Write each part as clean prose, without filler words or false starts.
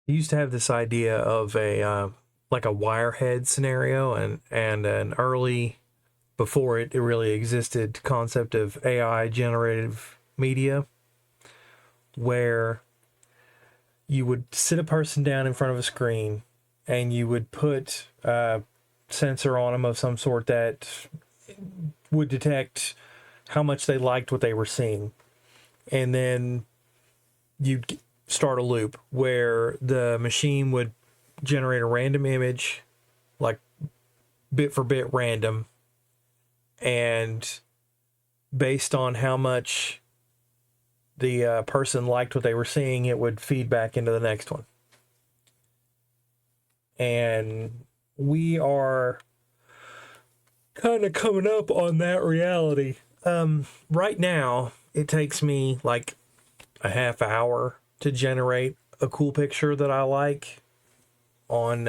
I used to have this idea of a like a Wirehead scenario, and an early, before it really existed, concept of AI generative media, where you would sit a person down in front of a screen and you would put a sensor on them of some sort that would detect how much they liked what they were seeing. And then you'd start a loop where the machine would generate a random image, like bit for bit random, and based on how much the person liked what they were seeing, it would feed back into the next one. And we are kind of coming up on that reality. Right now, it takes me like a half hour to generate a cool picture that I like on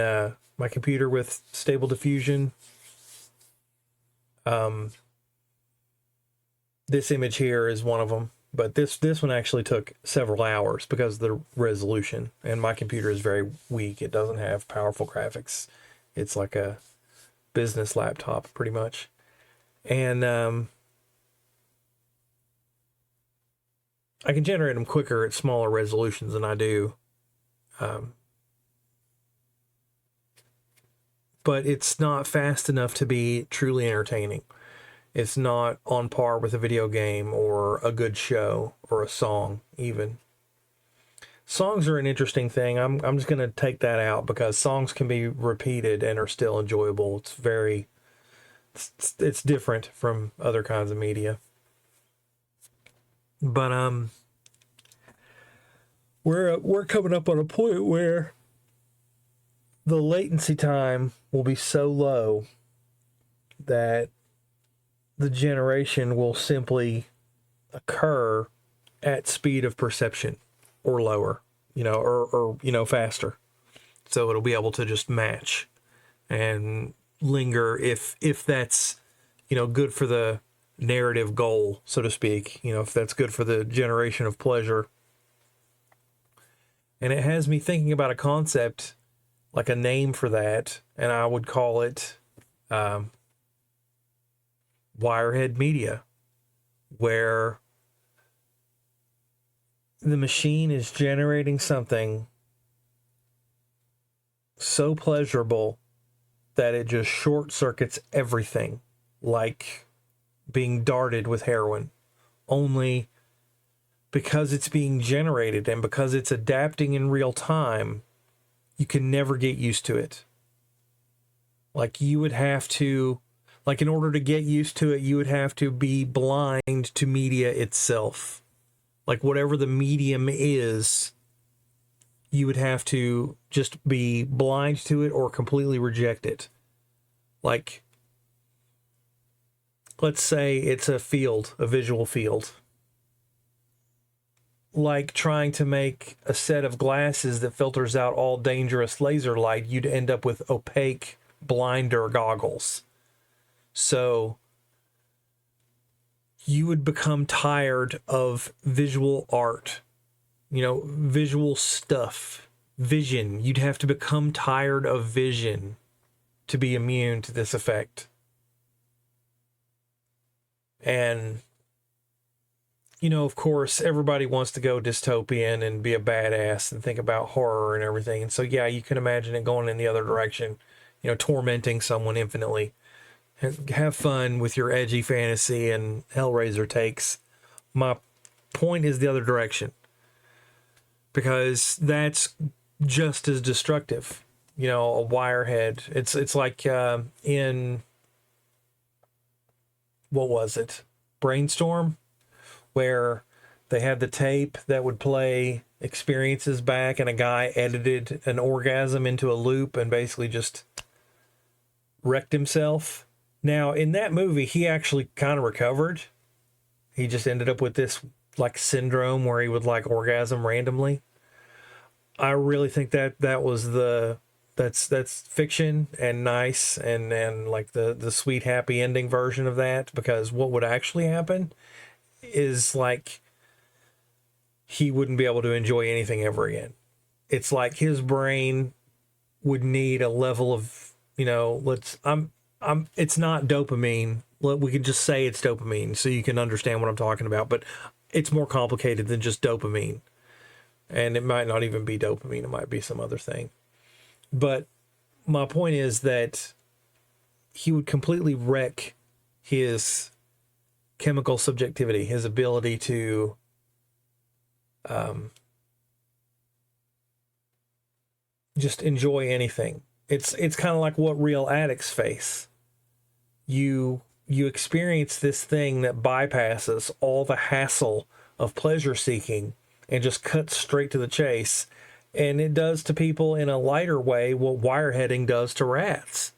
my computer with Stable Diffusion. This image here is one of them, but this one actually took several hours because of the resolution, and my computer is very weak. It doesn't have powerful graphics. It's like a business laptop pretty much. And I can generate them quicker at smaller resolutions than I do. But it's not fast enough to be truly entertaining. It's not on par with a video game or a good show or a song even. Songs are an interesting thing. I'm just going to take that out because songs can be repeated and are still enjoyable. It's different from other kinds of media. But we're coming up on a point where the latency time will be so low that the generation will simply occur at speed of perception or lower, or faster. So it'll be able to just match and linger if that's, good for the narrative goal, so to speak, if that's good for the generation of pleasure. And it has me thinking about a concept, like a name for that, and I would call it Wirehead media, where the machine is generating something so pleasurable that it just short circuits everything, like being darted with heroin. Only because it's being generated and because it's adapting in real time, you can never get used to it. Like you would have to, like in order to get used to it, you would have to be blind to media itself. Like whatever the medium is, you would have to just be blind to it or completely reject it. Like, let's say it's a field, a visual field. Like trying to make a set of glasses that filters out all dangerous laser light, you'd end up with opaque blinder goggles. So you would become tired of visual art, visual stuff, vision. You'd have to become tired of vision to be immune to this effect. And, of course, everybody wants to go dystopian and be a badass and think about horror and everything. And so, yeah, you can imagine it going in the other direction, tormenting someone infinitely. Have fun with your edgy fantasy and Hellraiser takes. My point is the other direction, because that's just as destructive. A Wirehead. It's like in, what was it? Brainstorm, where they had the tape that would play experiences back, and a guy edited an orgasm into a loop and basically just wrecked himself. Now, in that movie, he actually kind of recovered. He just ended up with this like syndrome where he would like orgasm randomly. I really think that was that's fiction and nice and like the sweet happy ending version of that, because what would actually happen is like he wouldn't be able to enjoy anything ever again. it's like his brain would need a level of, it's not dopamine. We could just say it's dopamine so you can understand what I'm talking about, but it's more complicated than just dopamine. And it might not even be dopamine. It might be some other thing. But my point is that he would completely wreck his chemical subjectivity, his ability to just enjoy anything. It's kind of like what real addicts face. You experience this thing that bypasses all the hassle of pleasure seeking and just cuts straight to the chase. And it does to people in a lighter way what wireheading does to rats.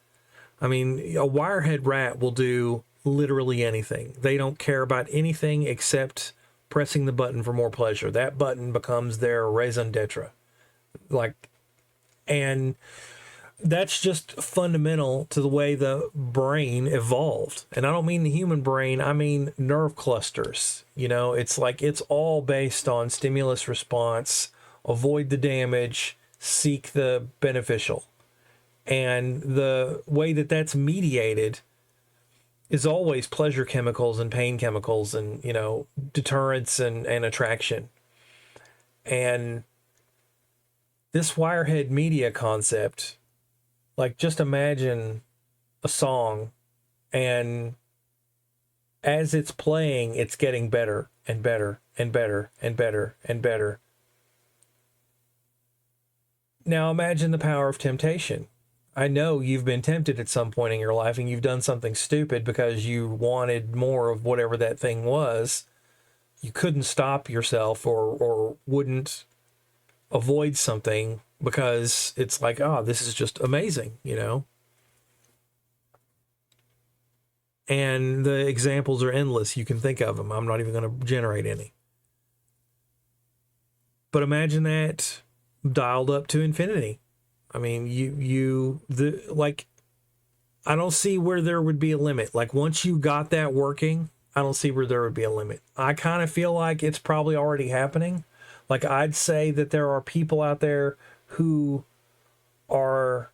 I mean, a wirehead rat will do literally anything. They don't care about anything except pressing the button for more pleasure. That button becomes their raison d'etre. And that's just fundamental to the way the brain evolved. And I don't mean the human brain, I mean nerve clusters. It's like it's all based on stimulus response, avoid the damage, seek the beneficial. And the way that that's mediated is always pleasure chemicals and pain chemicals and, deterrence and attraction. And this Wirehead media concept, like just imagine a song and as it's playing, it's getting better and better and better and better and better. Now imagine the power of temptation. I know you've been tempted at some point in your life and you've done something stupid because you wanted more of whatever that thing was. You couldn't stop yourself or wouldn't avoid something because it's like, oh, this is just amazing, And the examples are endless. You can think of them. I'm not even going to generate any. But imagine that dialed up to infinity. I mean, I don't see where there would be a limit. Like once you got that working, I don't see where there would be a limit. I kind of feel like it's probably already happening. Like I'd say that there are people out there who have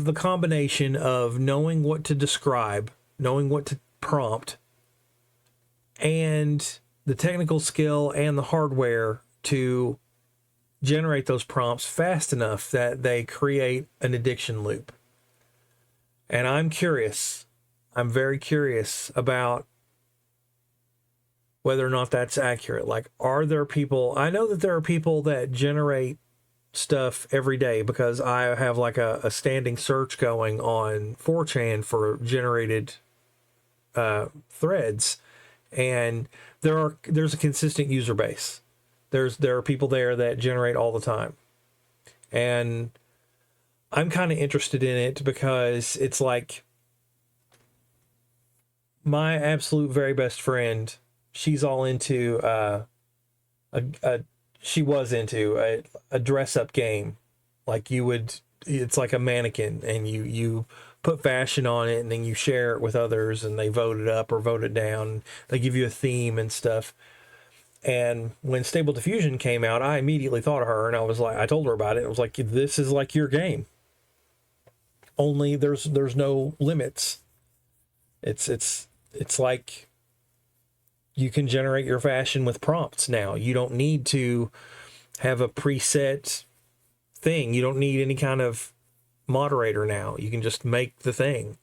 the combination of knowing what to describe, knowing what to prompt, and the technical skill and the hardware to generate those prompts fast enough that they create an addiction loop. And I'm very curious about whether or not that's accurate. Like, are there people, I know that there are people that generate stuff every day because I have like a standing search going on 4chan for generated threads. And there's a consistent user base. There are people there that generate all the time. And I'm kind of interested in it because it's like my absolute very best friend, she's all into she was into a dress up game. Like it's like a mannequin and you put fashion on it and then you share it with others and they vote it up or vote it down. They give you a theme and stuff. And when Stable Diffusion came out, I immediately thought of her and I told her about it. I was like, this is like your game. Only there's no limits. It's like you can generate your fashion with prompts now. You don't need to have a preset thing. You don't need any kind of moderator now. You can just make the thing.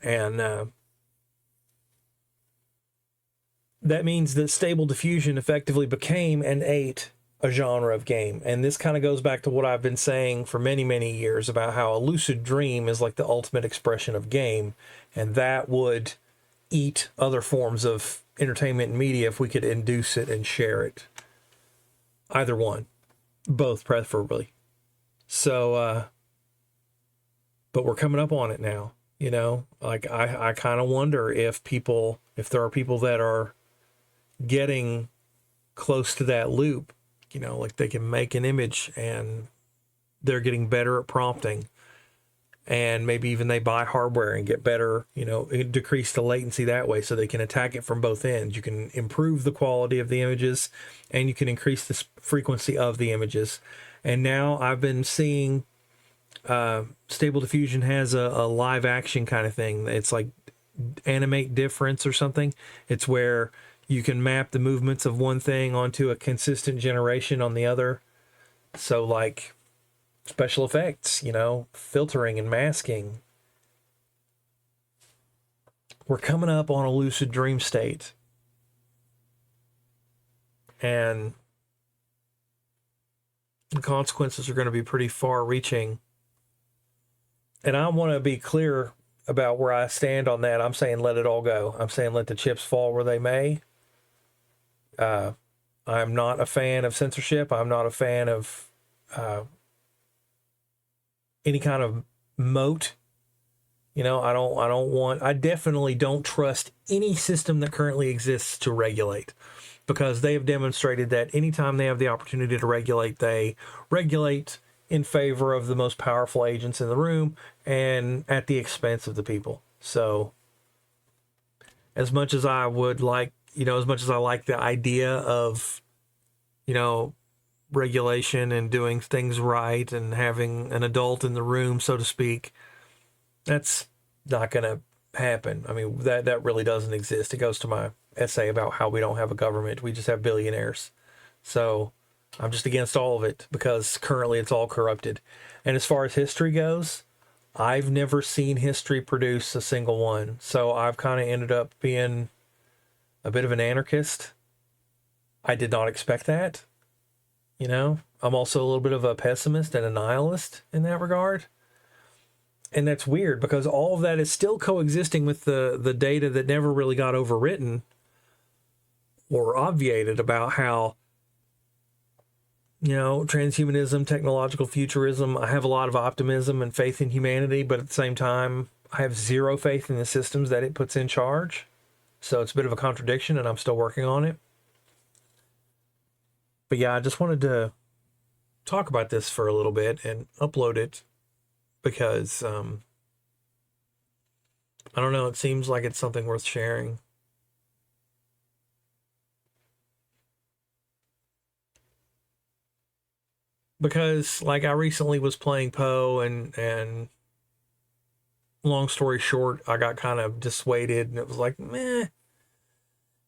And that means that Stable Diffusion effectively became and ate a genre of game. And this kind of goes back to what I've been saying for many, many years about how a lucid dream is like the ultimate expression of game. And that would eat other forms of entertainment and media if we could induce it and share it. Either one. Both, preferably. So, but we're coming up on it now, Like, I kind of wonder if there are people that are getting close to that loop, like they can make an image and they're getting better at prompting and maybe even they buy hardware and get better, decrease the latency that way so they can attack it from both ends. You can improve the quality of the images and you can increase the frequency of the images. And now I've been seeing Stable Diffusion has a live action kind of thing. It's like animate difference or something. It's where you can map the movements of one thing onto a consistent generation on the other. So like special effects, filtering and masking. We're coming up on a lucid dream state. And the consequences are going to be pretty far reaching. And I want to be clear about where I stand on that. I'm saying let it all go. I'm saying let the chips fall where they may. I'm not a fan of censorship. I'm not a fan of any kind of moat. I definitely don't trust any system that currently exists to regulate, because they have demonstrated that anytime they have the opportunity to regulate, they regulate in favor of the most powerful agents in the room and at the expense of the people. So as much as I would like, as much as I like the idea of, regulation and doing things right and having an adult in the room, so to speak, that's not going to happen. I mean, that really doesn't exist. It goes to my essay about how we don't have a government. We just have billionaires. So I'm just against all of it because currently it's all corrupted. And as far as history goes, I've never seen history produce a single one. So I've kind of ended up being a bit of an anarchist. I did not expect that. I'm also a little bit of a pessimist and a nihilist in that regard. And that's weird because all of that is still coexisting with the data that never really got overwritten or obviated about how, transhumanism, technological futurism, I have a lot of optimism and faith in humanity, but at the same time, I have zero faith in the systems that it puts in charge. So it's a bit of a contradiction, and I'm still working on it. But yeah, I just wanted to talk about this for a little bit and upload it because, I don't know, it seems like it's something worth sharing. Because, like, I recently was playing Poe, and long story short, I got kind of dissuaded, and it was like, meh,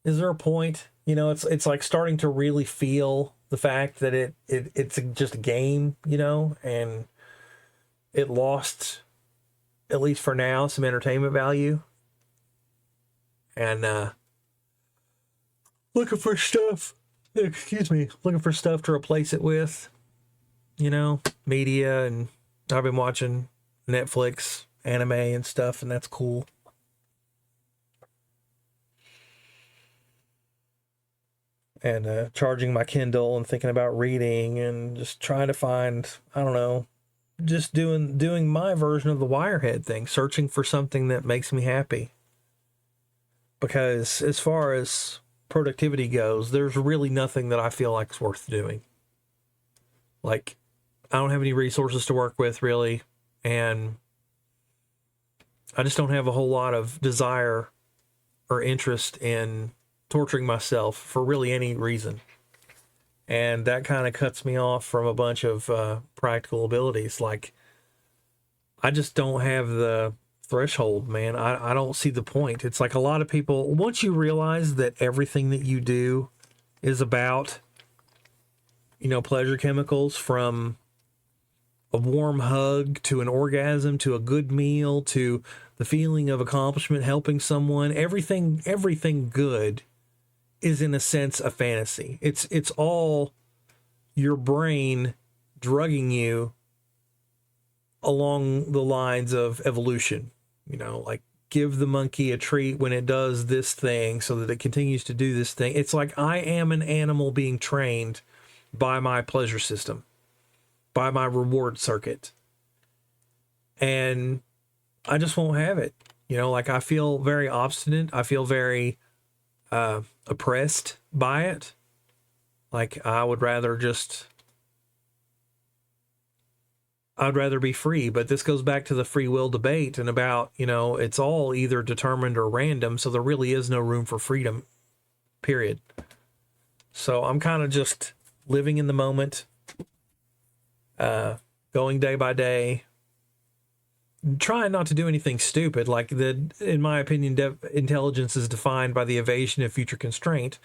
is there a point? It's like starting to really feel the fact that it's just a game, and it lost, at least for now, some entertainment value. And looking for stuff to replace it with, media. And I've been watching Netflix, anime and stuff, and that's cool. And charging my Kindle and thinking about reading and just trying to find, I don't know, just doing my version of the Wirehead thing, searching for something that makes me happy. Because as far as productivity goes, there's really nothing that I feel like is worth doing. Like, I don't have any resources to work with, really, and I just don't have a whole lot of desire or interest in torturing myself for really any reason. And that kind of cuts me off from a bunch of practical abilities. Like, I just don't have the threshold, man. I don't see the point. It's like a lot of people, once you realize that everything that you do is about, pleasure chemicals, from a warm hug to an orgasm to a good meal to the feeling of accomplishment, helping someone, everything good is in a sense a fantasy. It's all your brain drugging you along the lines of evolution. Like, give the monkey a treat when it does this thing so that it continues to do this thing. It's like I am an animal being trained by my pleasure system, by my reward circuit. And I just won't have it. Like, I feel very obstinate. I feel very oppressed by it. Like, I would rather just, I'd rather be free. But this goes back to the free will debate and about, it's all either determined or random. So there really is no room for freedom, period. So I'm kind of just living in the moment, going day by day, trying not to do anything stupid. Like in my opinion, intelligence is defined by the evasion of future constraint.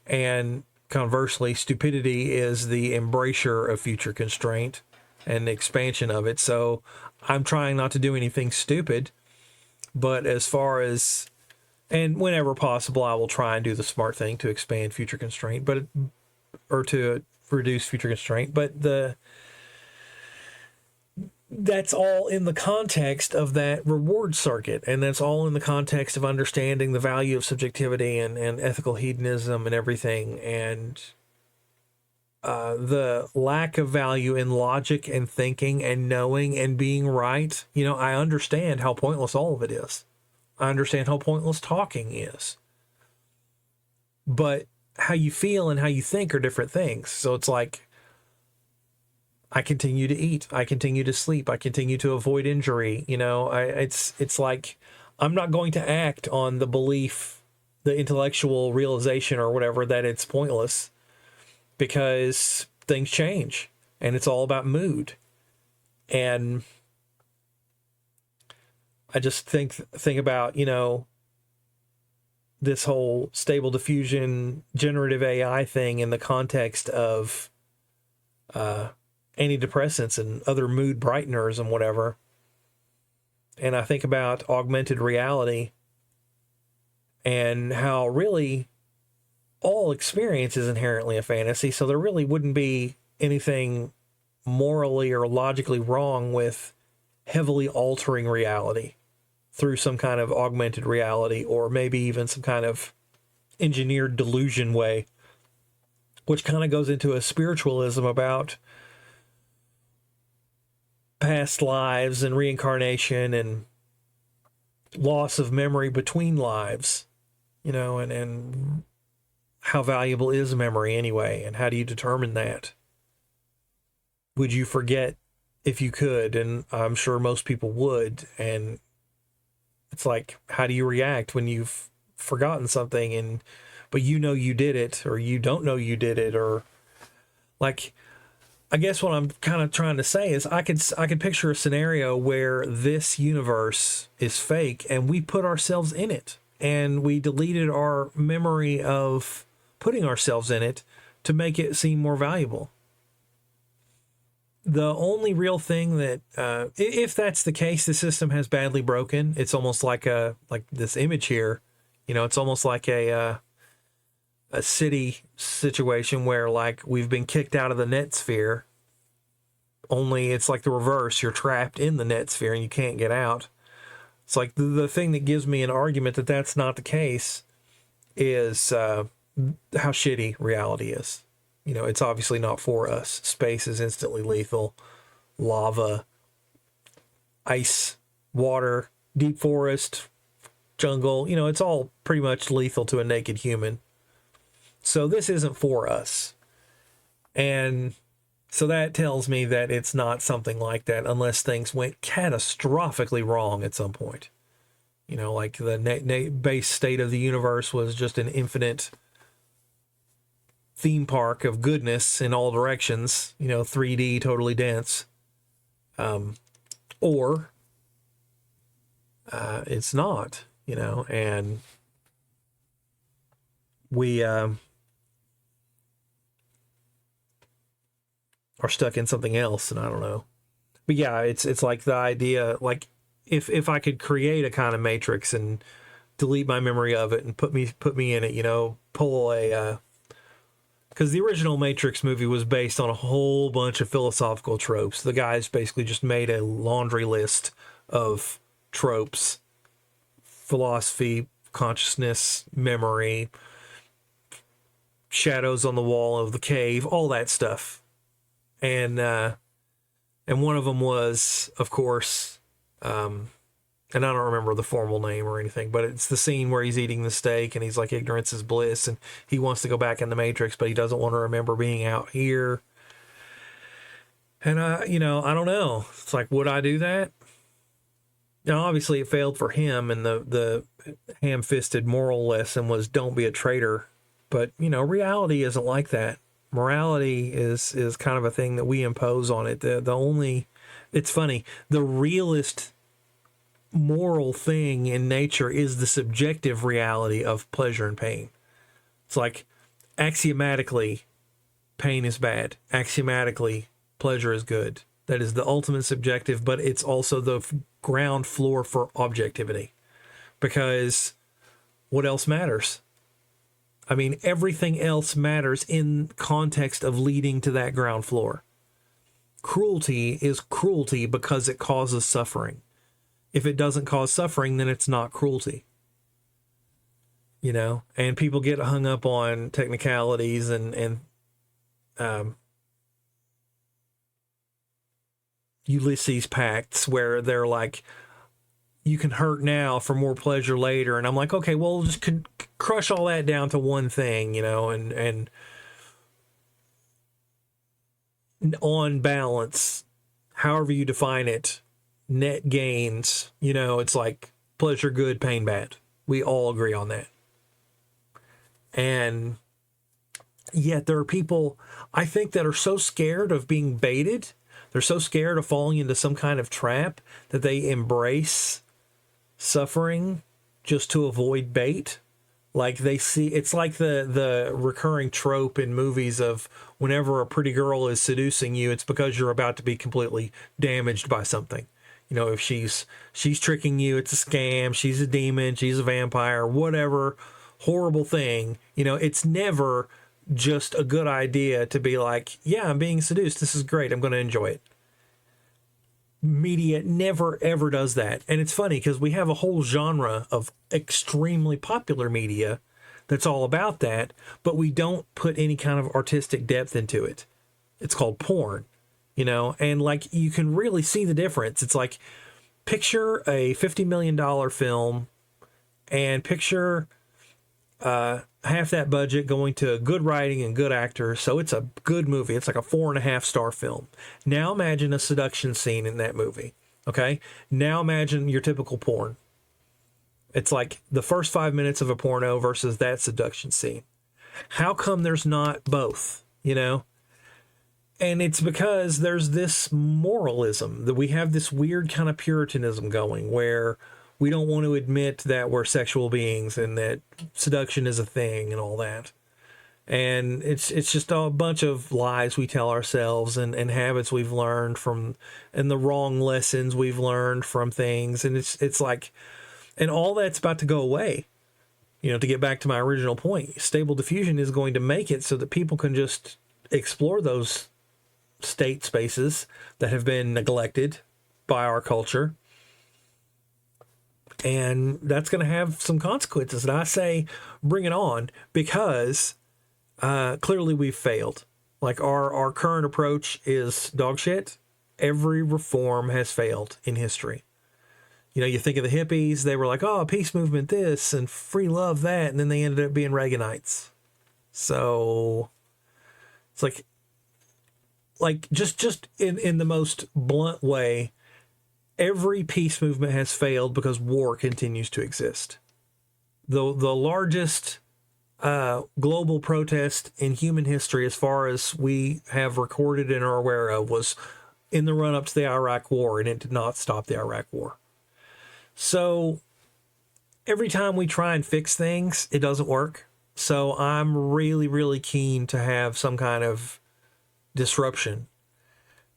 And conversely, stupidity is the embracer of future constraint and the expansion of it. So I'm trying not to do anything stupid, but as far as, and whenever possible, I will try and do the smart thing to expand future constraint, or to reduce future constraint. But that's all in the context of that reward circuit. And that's all in the context of understanding the value of subjectivity and ethical hedonism and everything. And the lack of value in logic and thinking and knowing and being right. I understand how pointless all of it is. I understand how pointless talking is. But how you feel and how you think are different things. So it's like, I continue to eat, I continue to sleep, I continue to avoid injury. It's like, I'm not going to act on the belief, the intellectual realization or whatever, that it's pointless, because things change and it's all about mood. And I just think about, this whole stable diffusion generative AI thing in the context of, antidepressants and other mood brighteners and whatever. And I think about augmented reality and how really all experience is inherently a fantasy. So there really wouldn't be anything morally or logically wrong with heavily altering reality through some kind of augmented reality, or maybe even some kind of engineered delusion way, which kind of goes into a spiritualism about past lives and reincarnation and loss of memory between lives, and how valuable is memory anyway, and how do you determine that? Would you forget if you could? And I'm sure most people would. And it's like, how do you react when you've forgotten something but you did it, or you don't know you did it, or like, I guess what I'm kind of trying to say is I could picture a scenario where this universe is fake and we put ourselves in it, and we deleted our memory of putting ourselves in it to make it seem more valuable. The only real thing that, if that's the case, the system has badly broken. It's almost like this image here, it's almost like a city situation where, like, we've been kicked out of the net sphere, only it's like the reverse. You're trapped in the net sphere and you can't get out. It's like the thing that gives me an argument that that's not the case is how shitty reality is. It's obviously not for us. Space is instantly lethal. Lava, ice, water, deep forest, jungle, it's all pretty much lethal to a naked human. So this isn't for us. And so that tells me that it's not something like that unless things went catastrophically wrong at some point. Like the base state of the universe was just an infinite theme park of goodness in all directions, 3D, totally dense. Or it's not, and we are stuck in something else, and I don't know. But yeah, it's like the idea, like if I could create a kind of matrix and delete my memory of it and put me in it, pull a because the original Matrix movie was based on a whole bunch of philosophical tropes. The guys basically just made a laundry list of tropes: philosophy, consciousness, memory, shadows on the wall of the cave, all that stuff. And one of them was, of course, and I don't remember the formal name or anything, but it's the scene where he's eating the steak and he's like, ignorance is bliss, and he wants to go back in the Matrix, but he doesn't want to remember being out here. And I don't know. It's like, would I do that? Now, obviously, it failed for him, and the ham-fisted moral lesson was don't be a traitor. But reality isn't like that. Morality is kind of a thing that we impose on it. It's funny. The realist moral thing in nature is the subjective reality of pleasure and pain. It's like axiomatically, pain is bad. Axiomatically, pleasure is good. That is the ultimate subjective, but it's also the ground floor for objectivity. Because what else matters? I mean, everything else matters in context of leading to that ground floor. Cruelty is cruelty because it causes suffering. If it doesn't cause suffering, then it's not cruelty. And people get hung up on technicalities and Ulysses pacts where they're like, you can hurt now for more pleasure later. And I'm like, okay, well, just crush all that down to one thing, and on balance, however you define it, net gains, it's like pleasure good, pain bad. We all agree on that. And yet there are people, I think, that are so scared of being baited. They're so scared of falling into some kind of trap that they embrace suffering just to avoid bait. Like they see, it's like the recurring trope in movies of whenever a pretty girl is seducing you, it's because you're about to be completely damaged by something. If she's tricking you, it's a scam, she's a demon, she's a vampire, whatever horrible thing. It's never just a good idea to be like, yeah, I'm being seduced, this is great, I'm going to enjoy it. Media never ever does that. And it's funny because we have a whole genre of extremely popular media that's all about that, but we don't put any kind of artistic depth into it. It's called porn, and like you can really see the difference. It's like, picture a $50 million film and picture half that budget going to good writing and good actors, so it's a good movie. It's like a 4.5-star film. Now imagine a seduction scene in that movie. Okay, now imagine your typical porn. It's like the first 5 minutes of a porno versus that seduction scene. How come there's not both? And it's because there's this moralism, that we have this weird kind of puritanism going where we don't want to admit that we're sexual beings and that seduction is a thing and all that. And it's just a bunch of lies we tell ourselves and habits we've learned from, and the wrong lessons we've learned from things. And it's like, and all that's about to go away. To get back to my original point, Stable Diffusion is going to make it so that people can just explore those state spaces that have been neglected by our culture. And that's going to have some consequences. And I say, bring it on, because clearly we've failed. Like our current approach is dog shit. Every reform has failed in history. You think of the hippies, they were like, oh, peace movement this and free love that. And then they ended up being Reaganites. So it's like just in the most blunt way, every peace movement has failed because war continues to exist. The largest global protest in human history, as far as we have recorded and are aware of, was in the run-up to the Iraq War, and it did not stop the Iraq War. So every time we try and fix things, it doesn't work. So I'm really, really keen to have some kind of disruption.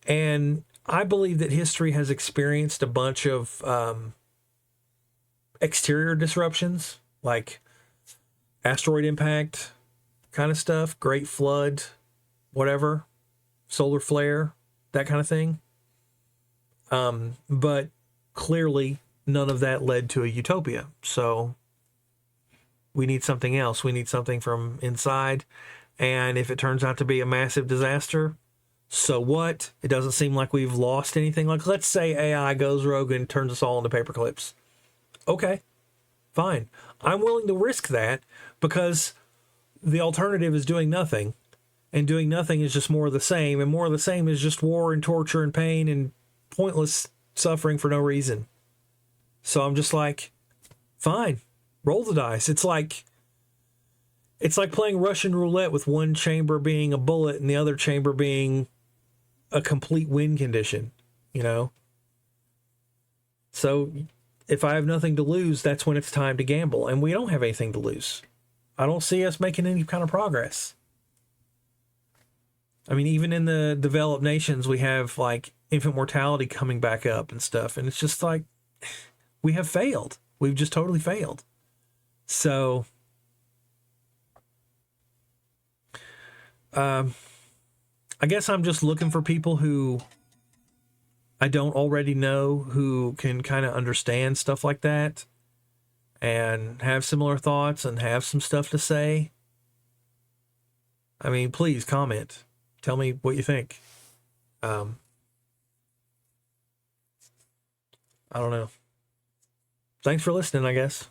And I believe that history has experienced a bunch of exterior disruptions, like asteroid impact kind of stuff, Great Flood, whatever, solar flare, that kind of thing. But clearly none of that led to a utopia. So we need something else. We need something from inside. And if it turns out to be a massive disaster, so what? It doesn't seem like we've lost anything. Like, let's say AI goes rogue and turns us all into paper clips. Okay, fine. I'm willing to risk that because the alternative is doing nothing. and doing nothing is just more of the same, and more of the same is just war and torture and pain and pointless suffering for no reason. So I'm just like, fine, roll the dice. It's like playing Russian roulette with one chamber being a bullet and the other chamber being a complete win condition, you know? So if I have nothing to lose, that's when it's time to gamble. And we don't have anything to lose. I don't see us making any kind of progress. I mean, even in the developed nations, we have like infant mortality coming back up and stuff. And it's just like, we have failed. We've just totally failed. So, I guess I'm just looking for people who I don't already know, who can kind of understand stuff like that and have similar thoughts and have some stuff to say. I mean, please comment. Tell me what you think. I don't know. Thanks for listening, I guess.